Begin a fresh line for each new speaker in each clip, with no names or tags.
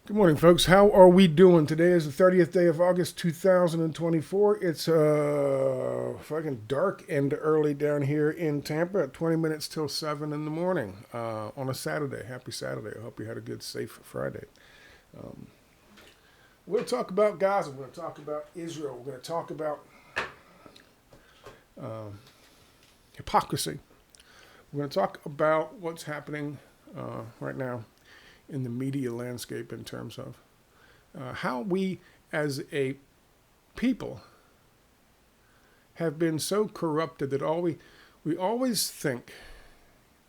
Good morning, folks. How are we doing? Today is the 30th day of August 2024. It's fucking dark and early down here in Tampa at 20 minutes till 7 in the morning on a Saturday. Happy Saturday. I hope you had a good, safe Friday. Um, we'll talk about Gaza. We're going to talk about Israel. We're going to talk about hypocrisy. We're going to talk about what's happening right now in the media landscape in terms of how we as a people have been so corrupted that we always think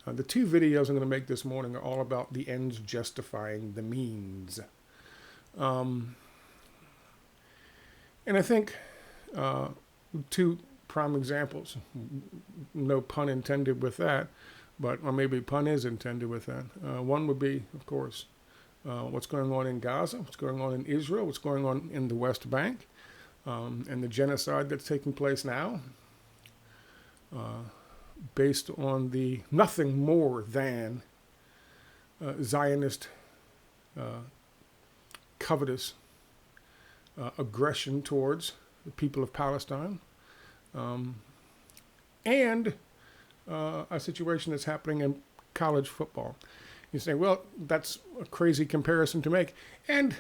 the two videos I'm going to make this morning are all about the ends justifying the means. And I think two prime examples, no pun intended with that, but or maybe pun is intended with that. One would be, of course, what's going on in Gaza, what's going on in Israel, what's going on in the West Bank, and the genocide that's taking place now, based on the nothing more than Zionist covetous aggression towards the people of Palestine, and a situation that's happening in college football. You say, well, that's a crazy comparison to make. And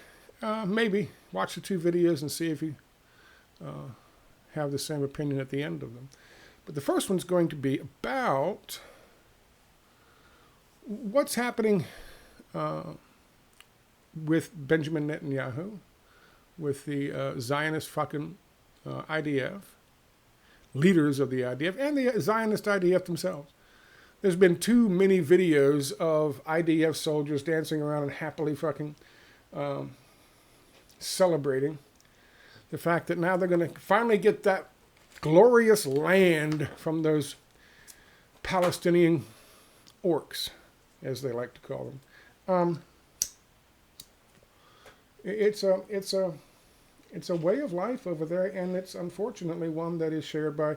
maybe watch the two videos and see if you have the same opinion at the end of them. But the first one's going to be about what's happening with Benjamin Netanyahu, with the Zionist fucking IDF, leaders of the IDF, and the Zionist IDF themselves. There's been too many videos of IDF soldiers dancing around and happily fucking celebrating the fact that now they're going to finally get that glorious land from those Palestinian orcs, as they like to call them. It's a way of life over there, and it's unfortunately one that is shared by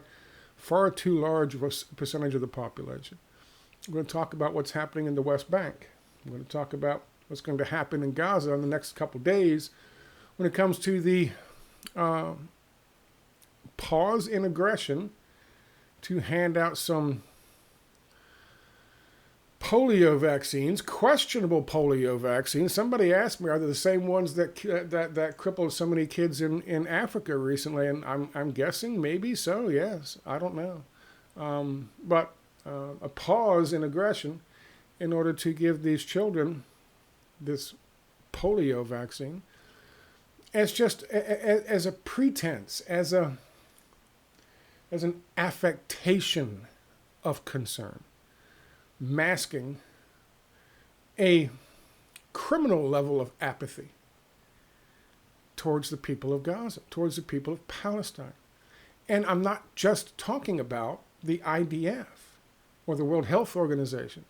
far too large of a percentage of the population. We're going to talk about what's happening in the West Bank. We're going to talk about what's going to happen in Gaza in the next couple of days when it comes to the pause in aggression to hand out some polio vaccines, questionable polio vaccines. Somebody asked me, are they the same ones that crippled so many kids in Africa recently? And I'm guessing maybe so. Yes, I don't know. But a pause in aggression in order to give these children this polio vaccine as just as a pretense, as an affectation of concern, masking a criminal level of apathy towards the people of Gaza, towards the people of Palestine. And I'm not just talking about the IDF or the World Health Organization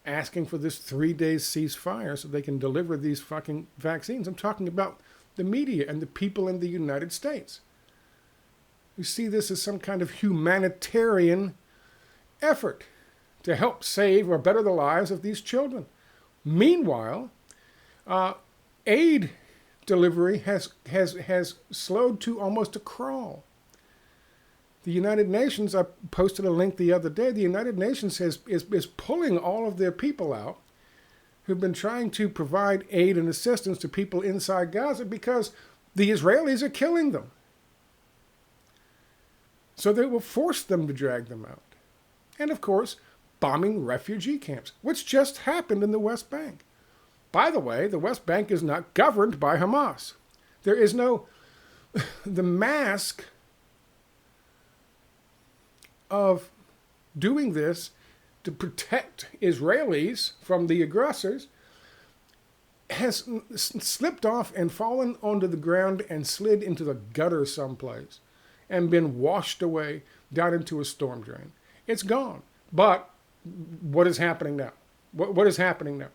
asking for this 3-day ceasefire so they can deliver these fucking vaccines. I'm talking about the media and the people in the United States. We see this as some kind of humanitarian effort to help save or better the lives of these children. Meanwhile, aid delivery has slowed to almost a crawl. The United Nations, I posted a link the other day, the United Nations is pulling all of their people out who've been trying to provide aid and assistance to people inside Gaza because the Israelis are killing them. So they will force them to drag them out. And of course, bombing refugee camps, which just happened in the West Bank. By the way, the West Bank is not governed by Hamas. There is no, the mask of doing this to protect Israelis from the aggressors has slipped off and fallen onto the ground and slid into the gutter someplace and been washed away down into a storm drain. It's gone. But what is happening now? What is happening now?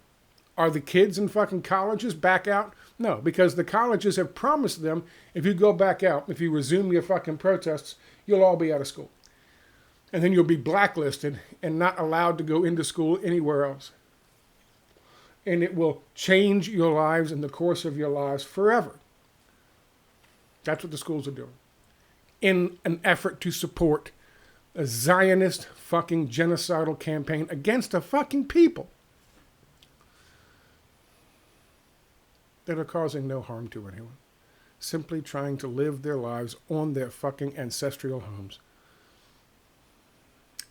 Are the kids in fucking colleges back out? No, because the colleges have promised them if you go back out, if you resume your fucking protests, you'll all be out of school. And then you'll be blacklisted and not allowed to go into school anywhere else. and it will change your lives and the course of your lives forever. That's what the schools are doing in an effort to support a Zionist fucking genocidal campaign against a fucking people that are causing no harm to anyone, simply trying to live their lives on their fucking ancestral homes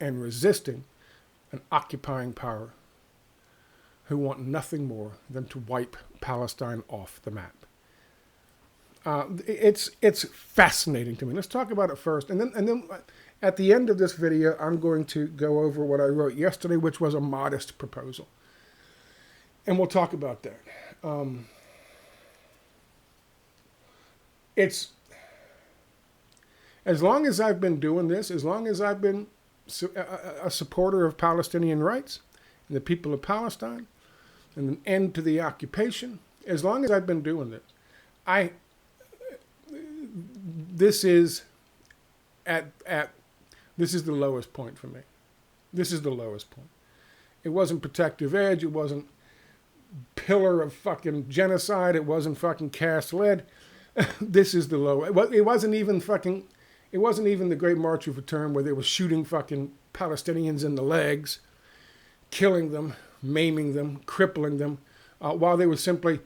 and resisting an occupying power who want nothing more than to wipe Palestine off the map. It's fascinating to me. Let's talk about it first, and then at the end of this video, I'm going to go over what I wrote yesterday, which was a modest proposal, and we'll talk about that. It's as long as I've been doing this, as long as I've been a supporter of Palestinian rights and the people of Palestine and an end to the occupation, as long as I've been doing this, this is the lowest point for me. This is the lowest point. It wasn't Protective Edge. It wasn't pillar of fucking genocide. It wasn't fucking cast lead. This is the low. It wasn't even the Great March of Return where they were shooting fucking Palestinians in the legs, killing them, maiming them, crippling them, while they were simply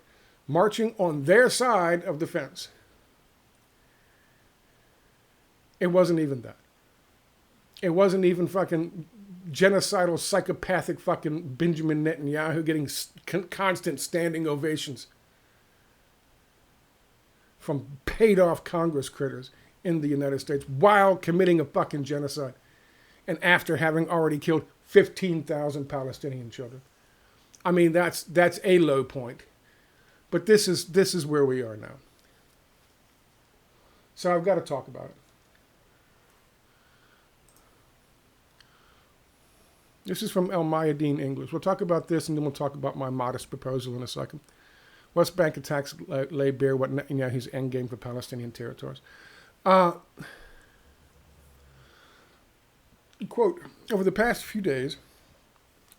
marching on their side of the fence. It wasn't even that. It wasn't even fucking genocidal, psychopathic fucking Benjamin Netanyahu getting constant standing ovations from paid-off Congress critters in the United States while committing a fucking genocide and after having already killed 15,000 Palestinian children. I mean, that's a low point. But this is where we are now. So I've got to talk about it. This is from El Mayadeen English. We'll talk about this and then we'll talk about my modest proposal in a second. West Bank attacks lay bare what Netanyahu's endgame for Palestinian territories. Quote, over the past few days,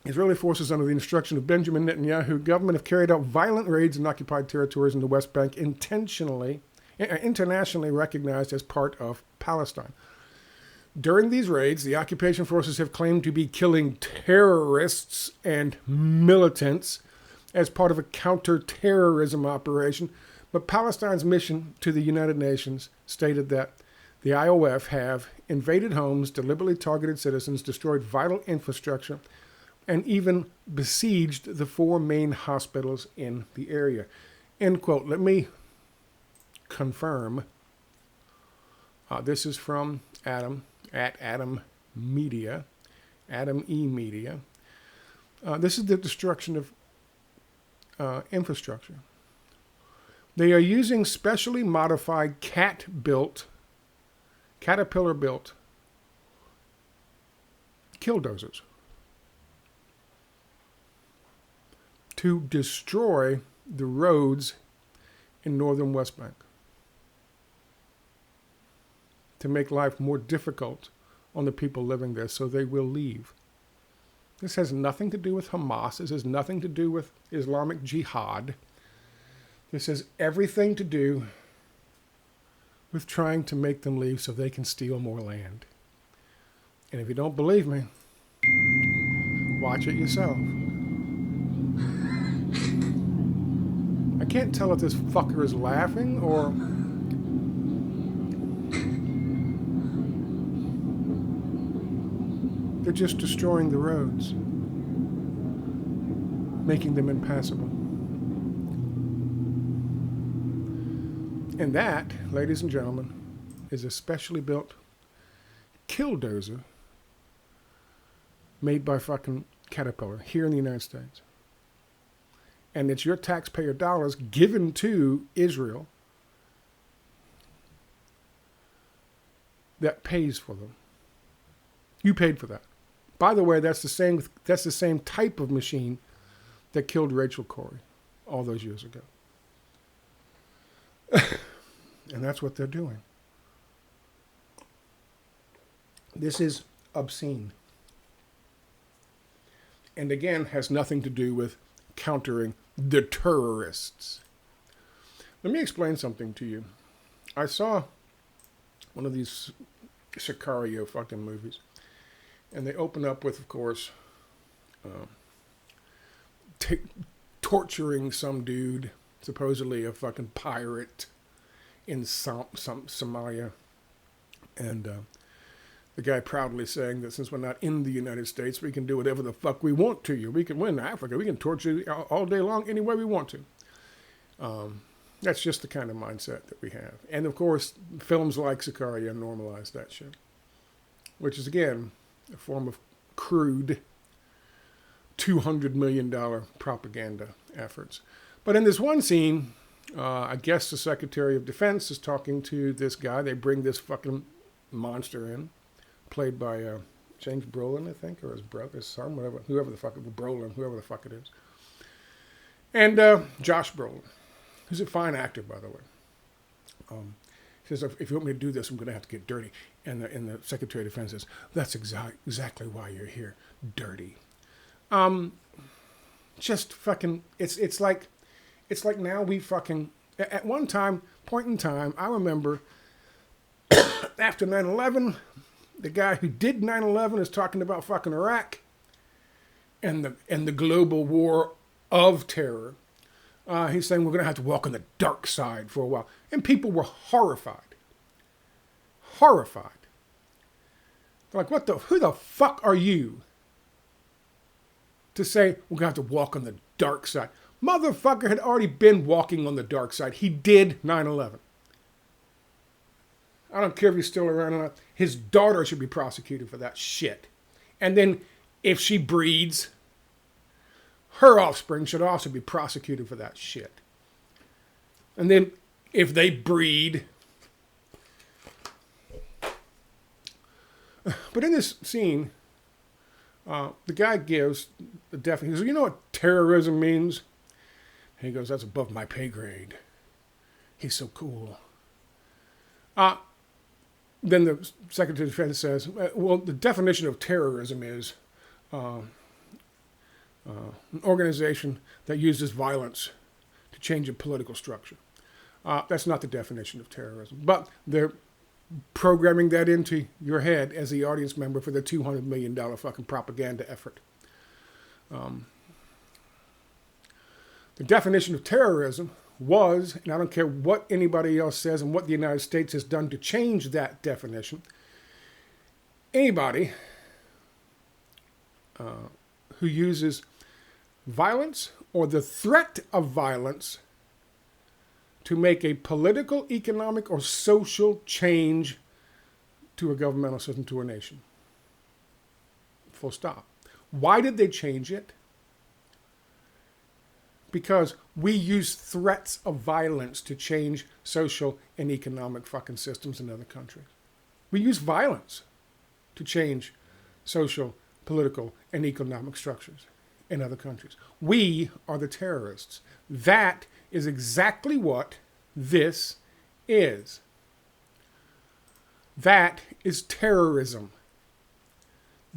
Israeli forces under the instruction of Benjamin Netanyahu government have carried out violent raids in occupied territories in the West Bank internationally recognized as part of Palestine. During these raids, the occupation forces have claimed to be killing terrorists and militants as part of a counter-terrorism operation, but Palestine's mission to the United Nations stated that the IOF have invaded homes, deliberately targeted citizens, destroyed vital infrastructure, and even besieged the 4 main hospitals in the area. End quote. Let me confirm. This is from Adam at Adam Media, Adam E Media. This is the destruction of infrastructure. They are using specially modified Caterpillar-built killdozers to destroy the roads in northern West Bank, to make life more difficult on the people living there, so they will leave. This has nothing to do with Hamas. This has nothing to do with Islamic Jihad. This has everything to do with trying to make them leave so they can steal more land. And if you don't believe me, watch it yourself. I can't tell if this fucker is laughing or they're just destroying the roads, making them impassable. And that, ladies and gentlemen, is a specially built killdozer made by fucking Caterpillar here in the United States. And it's your taxpayer dollars given to Israel that pays for them. You paid for that. By the way, that's the same type of machine that killed Rachel Corrie all those years ago. And that's what they're doing. This is obscene. And again, has nothing to do with countering the terrorists. Let me explain something to you. I saw one of these Sicario fucking movies, and they open up with, of course, torturing some dude, supposedly a fucking pirate in some Somalia, and the guy proudly saying that since we're not in the United States, we can do whatever the fuck we want to you. We can win Africa. We can torture you all day long any way we want to. That's just the kind of mindset that we have. And of course, films like Sicario normalize that shit, which is, again, a form of crude $200 million propaganda efforts. But in this one scene, I guess the Secretary of Defense is talking to this guy. They bring this fucking monster in, played by James Brolin, I think, or his brother, his son, whoever the fuck it is. And Josh Brolin, who's a fine actor, by the way. He says, if you want me to do this, I'm going to have to get dirty. And the Secretary of Defense says, that's exactly why you're here, dirty. Just fucking, it's like now we fucking, at one point in time, I remember after 9/11, the guy who did 9/11 is talking about fucking Iraq and the global war of terror. He's saying we're going to have to walk on the dark side for a while. And people were horrified. Horrified. They're like, who the fuck are you to say we're going to have to walk on the dark side? Motherfucker had already been walking on the dark side. He did 9/11. I don't care if he's still around or not. His daughter should be prosecuted for that shit. And then if she breeds, her offspring should also be prosecuted for that shit. And then if they breed. But in this scene, the guy gives the definition. He goes, you know what terrorism means? And he goes, that's above my pay grade. He's so cool. Then the Secretary of Defense says, well, the definition of terrorism is an organization that uses violence to change a political structure. That's not the definition of terrorism. But they're programming that into your head as the audience member for the $200 million fucking propaganda effort. The definition of terrorism was, and I don't care what anybody else says and what the United States has done to change that definition, anybody who uses violence or the threat of violence to make a political, economic, or social change to a governmental system, to a nation. Full stop. Why did they change it? Because we use threats of violence to change social and economic fucking systems in other countries. We use violence to change social, political, and economic structures in other countries. We are the terrorists. That is exactly what this is. That is terrorism.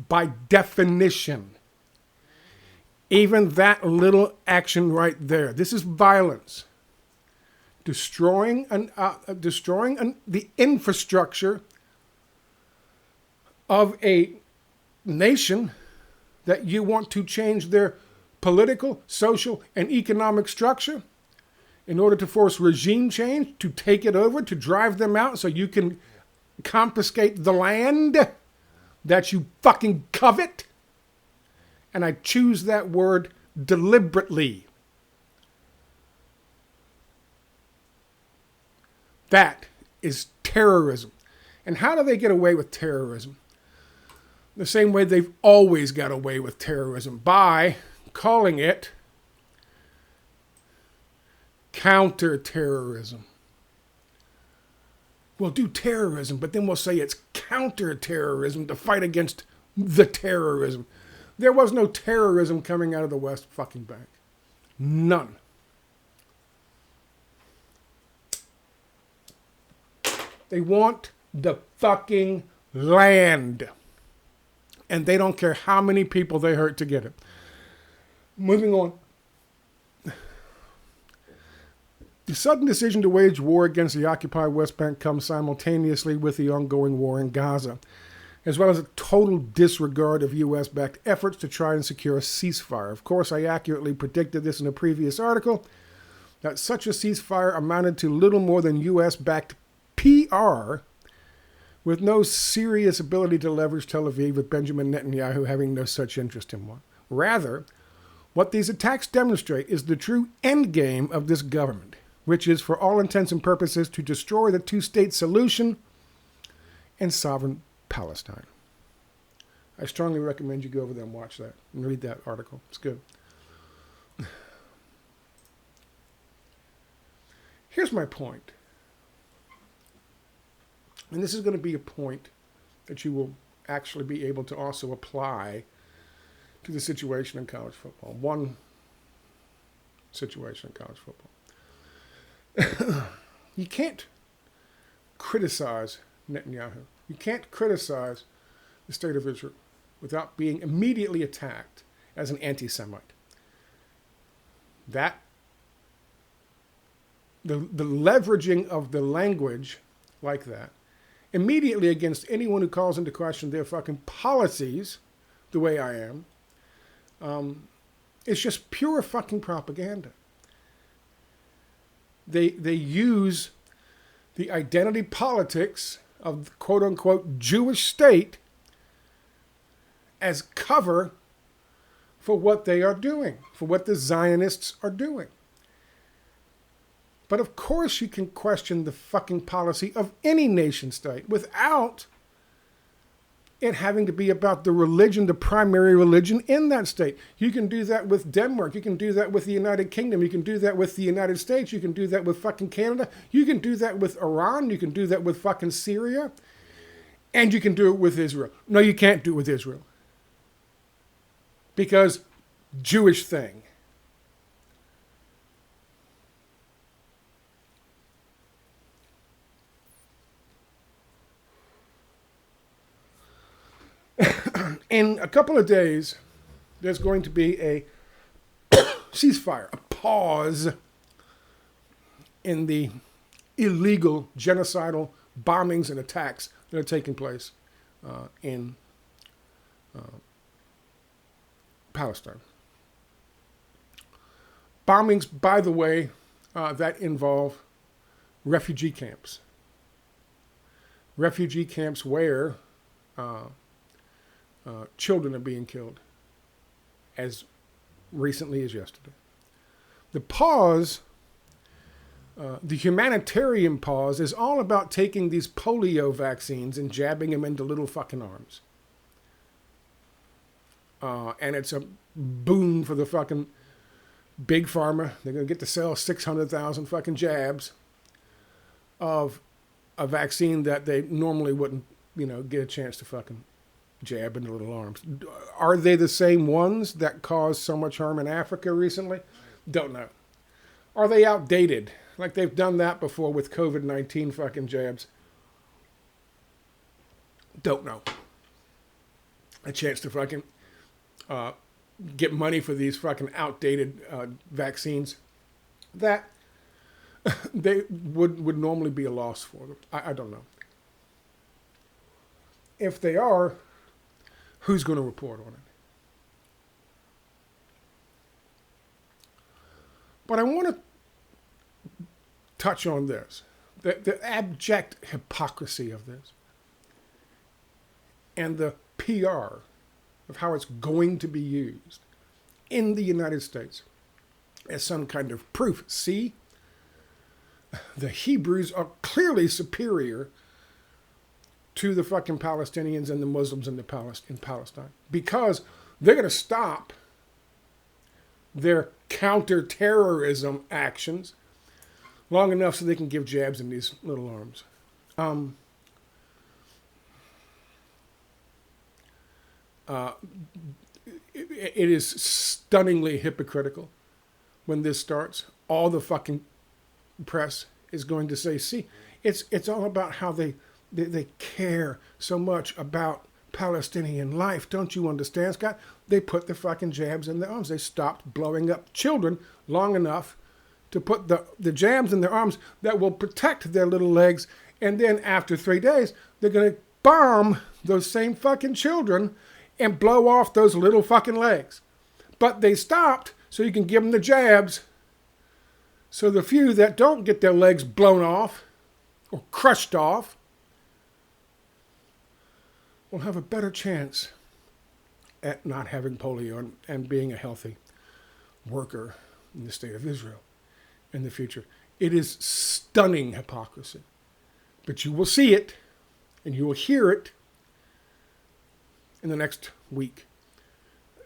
By definition. Even that little action right there. This is violence. Destroying the infrastructure of a nation that you want to change their political, social, and economic structure in order to force regime change, to take it over, to drive them out so you can confiscate the land that you fucking covet. And I choose that word deliberately. That is terrorism. And how do they get away with terrorism? The same way they've always got away with terrorism, by calling it counterterrorism. We'll do terrorism, but then we'll say it's counterterrorism to fight against the terrorism. There was no terrorism coming out of the West fucking Bank. None. They want the fucking land. And they don't care how many people they hurt to get it. Moving on. The sudden decision to wage war against the occupied West Bank comes simultaneously with the ongoing war in Gaza, as well as a total disregard of U.S.-backed efforts to try and secure a ceasefire. Of course, I accurately predicted this in a previous article, that such a ceasefire amounted to little more than U.S.-backed PR, with no serious ability to leverage Tel Aviv, with Benjamin Netanyahu having no such interest in one. Rather, what these attacks demonstrate is the true endgame of this government, which is, for all intents and purposes, to destroy the two-state solution and sovereign Palestine. I strongly recommend you go over there and watch that and read that article. It's good. Here's my point. And this is going to be a point that you will actually be able to also apply to the situation in college football. One situation in college football. You can't criticize Netanyahu. You can't criticize the state of Israel without being immediately attacked as an anti-Semite. The leveraging of the language like that immediately against anyone who calls into question their fucking policies the way I am, it's just pure fucking propaganda. They use the identity politics of the quote-unquote Jewish state as cover for what they are doing, for what the Zionists are doing. But of course you can question the fucking policy of any nation state without it having to be about the religion, the primary religion in that state. You can do that with Denmark. You can do that with the United Kingdom. You can do that with the United States. You can do that with fucking Canada. You can do that with Iran. You can do that with fucking Syria. And you can do it with Israel. No, you can't do it with Israel. Because Jewish thing. In a couple of days, there's going to be a ceasefire, a pause in the illegal genocidal bombings and attacks that are taking place in Palestine. Bombings, by the way, that involve refugee camps. Refugee camps where children are being killed as recently as yesterday. The pause, the humanitarian pause, is all about taking these polio vaccines and jabbing them into little fucking arms. And it's a boon for the fucking big pharma. They're going to get to sell 600,000 fucking jabs of a vaccine that they normally wouldn't, get a chance to fucking jab into little arms. Are they the same ones that caused so much harm in Africa recently? Don't know. Are they outdated? Like they've done that before with COVID-19 fucking jabs? Don't know. A chance to fucking get money for these fucking outdated vaccines that they would normally be a loss for them. I don't know. If they are, who's going to report on it? But I want to touch on this, the abject hypocrisy of this, and the PR of how it's going to be used in the United States as some kind of proof. See, the Hebrews are clearly superior to the fucking Palestinians and the Muslims in Palestine, because they're going to stop their counter-terrorism actions long enough so they can give jabs in these little arms. It is stunningly hypocritical when this starts. All the fucking press is going to say, see, it's all about how they care so much about Palestinian life. Don't you understand, Scott? They put the fucking jabs in their arms. They stopped blowing up children long enough to put the jabs in their arms that will protect their little legs. And then after 3 days, they're going to bomb those same fucking children and blow off those little fucking legs. But they stopped so you can give them the jabs. So the few that don't get their legs blown off or crushed off will have a better chance at not having polio and being a healthy worker in the state of Israel in the future. It is stunning hypocrisy. But you will see it and you will hear it in the next week.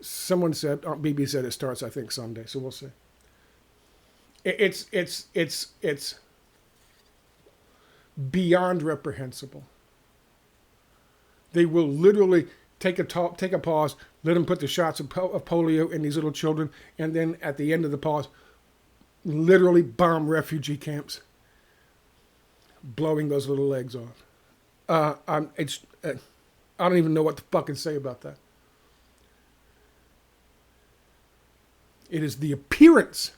Someone said, BB said it starts, I think, Sunday, so we'll see. It's beyond reprehensible. They will literally take a pause, let them put the shots of polio in these little children, and then at the end of the pause, literally bomb refugee camps, blowing those little legs off. I don't even know what to fucking say about that. It is the appearance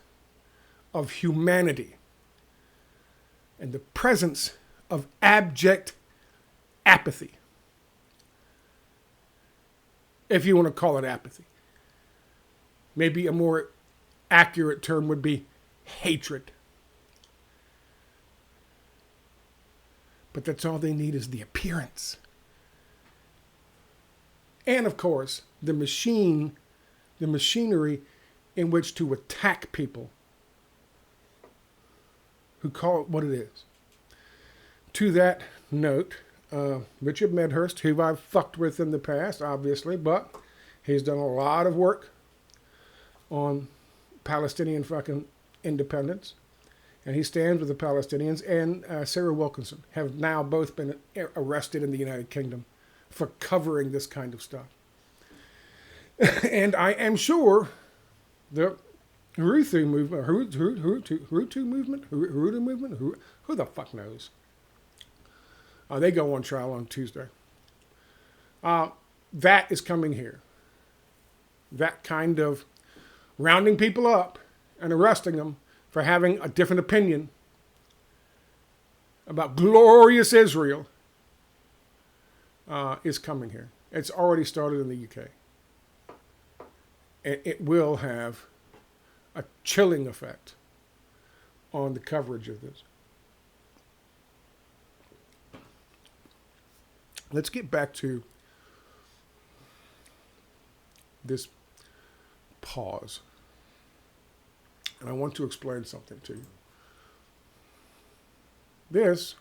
of humanity and the presence of abject apathy, if you want to call it apathy. Maybe a more accurate term would be hatred. But that's all they need is the appearance. And of course, the machinery in which to attack people who call it what it is. To that note, Richard Medhurst, who I've fucked with in the past, obviously, but he's done a lot of work on Palestinian fucking independence. And he stands with the Palestinians, and Sarah Wilkinson have now both been arrested in the United Kingdom for covering this kind of stuff. And I am sure the Hutu movement, who the fuck knows? They go on trial on Tuesday. That is coming here. That kind of rounding people up and arresting them for having a different opinion about glorious Israel is coming here. It's already started in the UK. And it will have a chilling effect on the coverage of this. Let's get back to this pause. And I want to explain something to you. This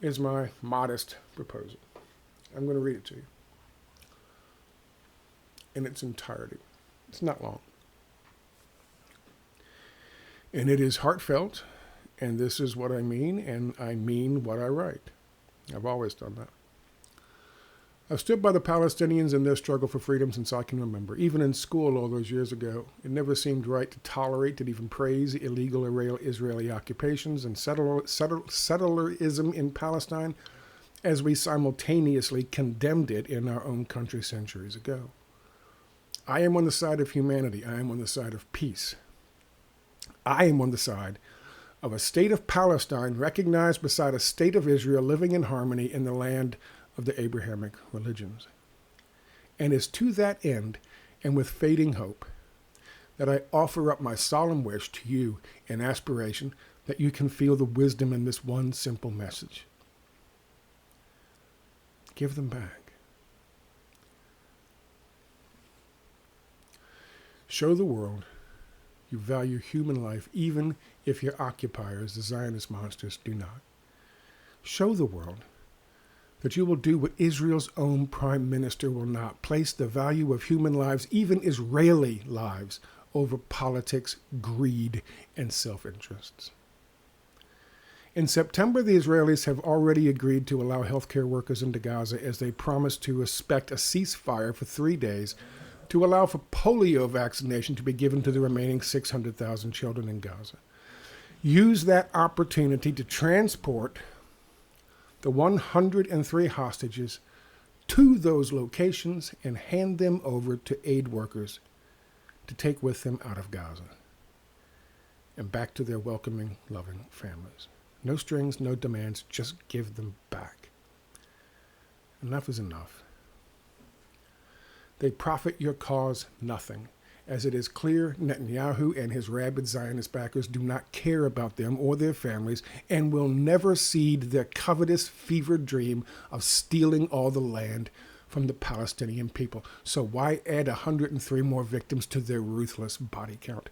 is my modest proposal. I'm going to read it to you in its entirety. It's not long. And it is heartfelt, and this is what I mean, and I mean what I write. I've always done that. I've stood by the Palestinians in their struggle for freedom since I can remember. Even in school all those years ago, it never seemed right to tolerate, to even praise illegal Israeli occupations and settlerism in Palestine as we simultaneously condemned it in our own country centuries ago. I am on the side of humanity. I am on the side of peace. I am on the side of a state of Palestine recognized beside a state of Israel living in harmony in the land of the Abrahamic religions. And it's to that end, and with fading hope, that I offer up my solemn wish to you in aspiration that you can feel the wisdom in this one simple message. Give them back. Show the world you value human life, even if your occupiers, the Zionist monsters, do not. Show the world that you will do what Israel's own prime minister will not, place the value of human lives, even Israeli lives, over politics, greed, and self-interests. In September, the Israelis have already agreed to allow healthcare workers into Gaza as they promised to respect a ceasefire for 3 days to allow for polio vaccination to be given to the remaining 600,000 children in Gaza. Use that opportunity to transport the 103 hostages to those locations and hand them over to aid workers to take with them out of Gaza. and back to their welcoming, loving families. No strings, no demands, just give them back. Enough is enough. They profit your cause nothing. As it is clear, Netanyahu and his rabid Zionist backers do not care about them or their families and will never cede their covetous, fevered dream of stealing all the land from the Palestinian people. So why add 103 more victims to their ruthless body count?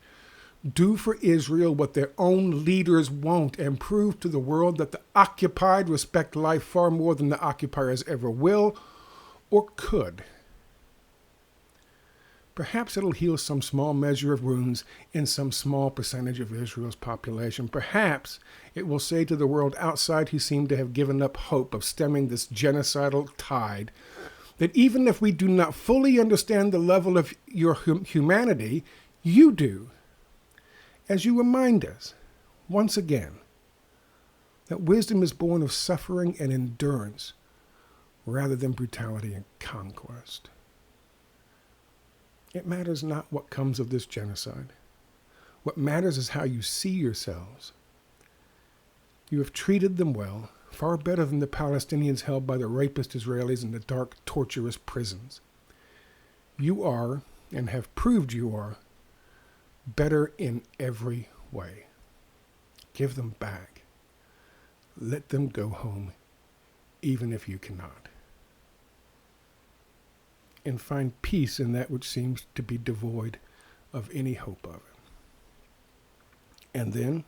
Do for Israel what their own leaders won't and prove to the world that the occupied respect life far more than the occupiers ever will or could. Perhaps it'll heal some small measure of wounds in some small percentage of Israel's population. Perhaps it will say to the world outside who seem to have given up hope of stemming this genocidal tide that even if we do not fully understand the level of your humanity, you do. As you remind us, once again, that wisdom is born of suffering and endurance rather than brutality and conquest. It matters not what comes of this genocide. What matters is how you see yourselves. You have treated them well, far better than the Palestinians held by the rapist Israelis in the dark, torturous prisons. You are, and have proved you are, better in every way. Give them back. Let them go home, even if you cannot. And find peace in that which seems to be devoid of any hope of it. And then,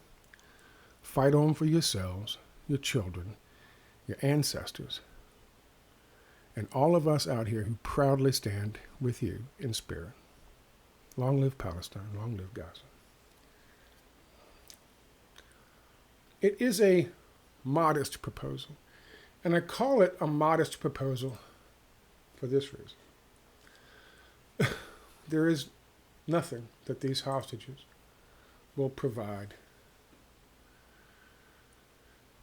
fight on for yourselves, your children, your ancestors, and all of us out here who proudly stand with you in spirit. Long live Palestine, long live Gaza. It is a modest proposal, and I call it a modest proposal for this reason. There is nothing that these hostages will provide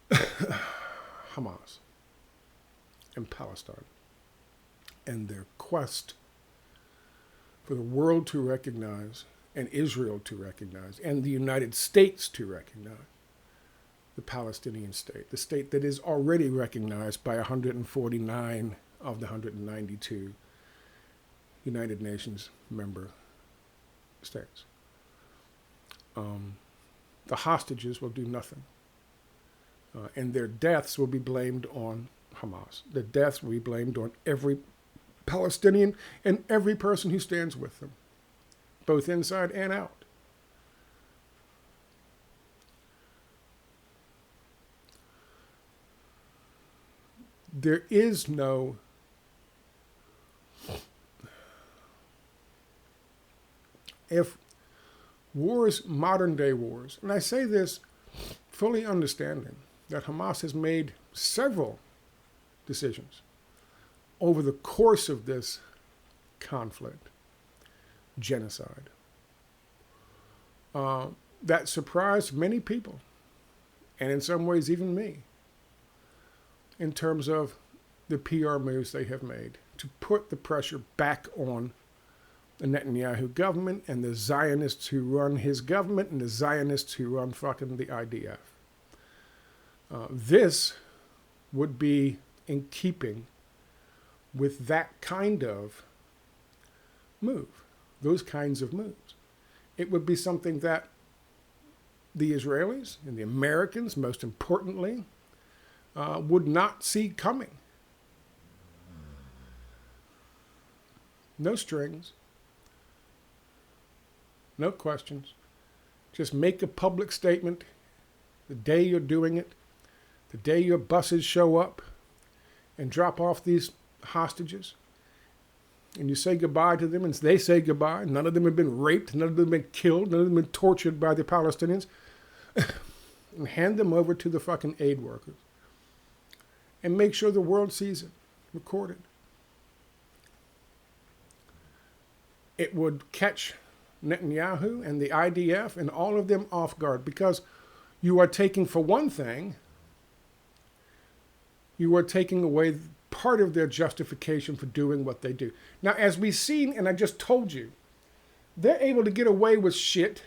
Hamas and Palestine and their quest for the world to recognize and Israel to recognize and the United States to recognize the Palestinian state, the state that is already recognized by 149 of the 192 United Nations member states. The hostages will do nothing. And their deaths will be blamed on Hamas. Their deaths will be blamed on every Palestinian and every person who stands with them, both inside and out. There is no if wars, modern day wars, and I say this fully understanding that Hamas has made several decisions over the course of this conflict, genocide, that surprised many people, and in some ways even me, in terms of the PR moves they have made to put the pressure back on the Netanyahu government and the Zionists who run his government and the Zionists who run fucking the IDF. This would be in keeping with that kind of move, those kinds of moves. It would be something that the Israelis and the Americans, most importantly, would not see coming. No strings. No questions. Just make a public statement the day you're doing it, the day your buses show up and drop off these hostages. And you say goodbye to them and they say goodbye. None of them have been raped. None of them have been killed. None of them have been tortured by the Palestinians. And hand them over to the fucking aid workers. And make sure the world sees it, recorded. It would catch Netanyahu and the IDF and all of them off guard because you are taking, for one thing, you are taking away part of their justification for doing what they do. Now, as we've seen, and I just told you, they're able to get away with shit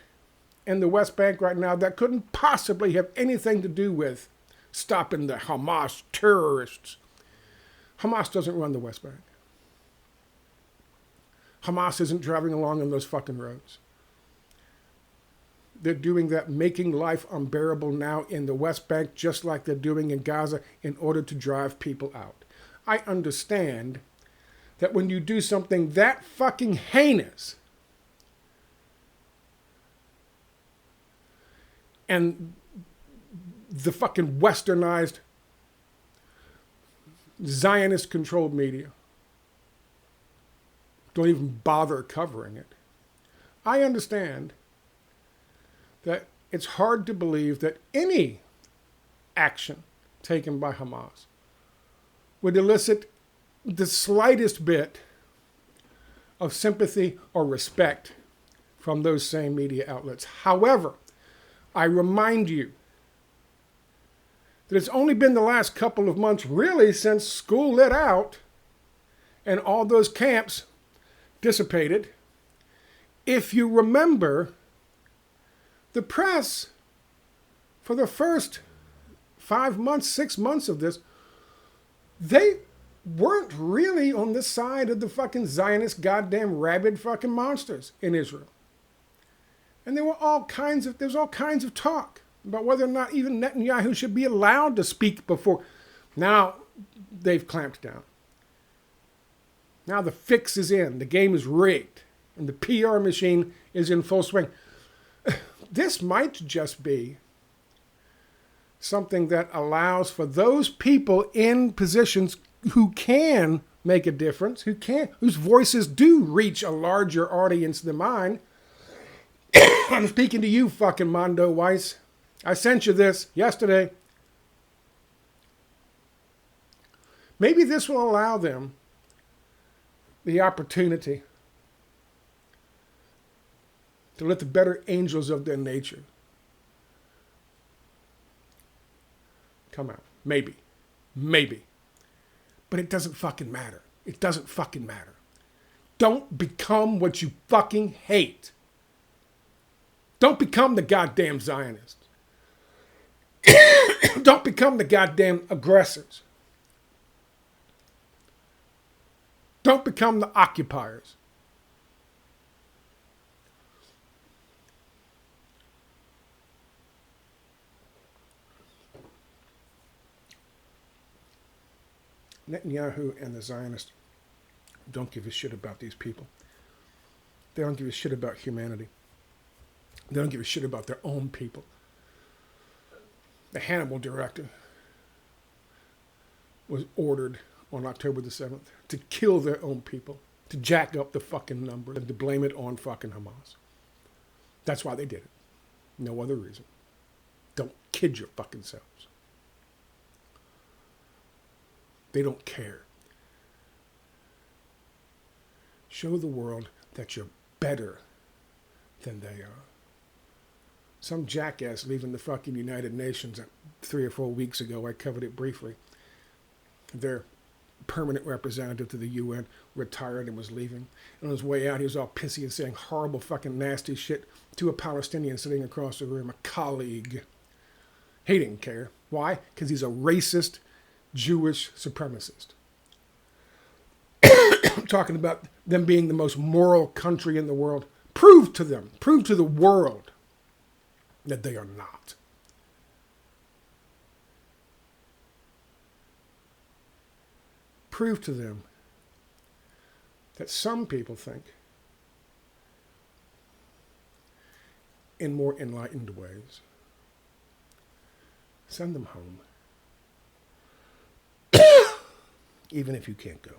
in the West Bank right now that couldn't possibly have anything to do with stopping the Hamas terrorists. Hamas doesn't run the West Bank. Hamas isn't driving along on those fucking roads. They're doing that, making life unbearable now in the West Bank, just like they're doing in Gaza, in order to drive people out. I understand that when you do something that fucking heinous, and the fucking westernized, Zionist-controlled media don't even bother covering it. I understand that it's hard to believe that any action taken by Hamas would elicit the slightest bit of sympathy or respect from those same media outlets. However, I remind you that it's only been the last couple of months, really, since school let out and all those camps dissipated. If you remember, the press, for the first 5 months, 6 months of this, they weren't really on the side of the fucking Zionist goddamn rabid fucking monsters in Israel. And there was all kinds of talk about whether or not even Netanyahu should be allowed to speak before. Now they've clamped down. Now the fix is in. The game is rigged. And the PR machine is in full swing. This might just be something that allows for those people in positions who can make a difference, whose voices do reach a larger audience than mine. I'm speaking to you, fucking Mondo Weiss. I sent you this yesterday. Maybe this will allow them the opportunity to let the better angels of their nature come out. Maybe. Maybe. But it doesn't fucking matter. It doesn't fucking matter. Don't become what you fucking hate. Don't become the goddamn Zionists. Don't become the goddamn aggressors. Don't become the occupiers. Netanyahu and the Zionists don't give a shit about these people. They don't give a shit about humanity. They don't give a shit about their own people. The Hannibal directive was ordered on October the 7th to kill their own people, to jack up the fucking numbers, and to blame it on fucking Hamas. That's why they did it. No other reason. Don't kid your fucking selves. They don't care. Show the world that you're better than they are. Some jackass leaving the fucking United Nations 3 or 4 weeks ago, I covered it briefly. Their permanent representative to the UN retired and was leaving. And on his way out, he was all pissy and saying horrible fucking nasty shit to a Palestinian sitting across the room, a colleague. He didn't care. Why? Because he's a racist Jewish supremacist. I'm talking about them being the most moral country in the world. Prove to them, prove to the world that they are not. Prove to them that some people think in more enlightened ways. Send them home. Even if you can't go.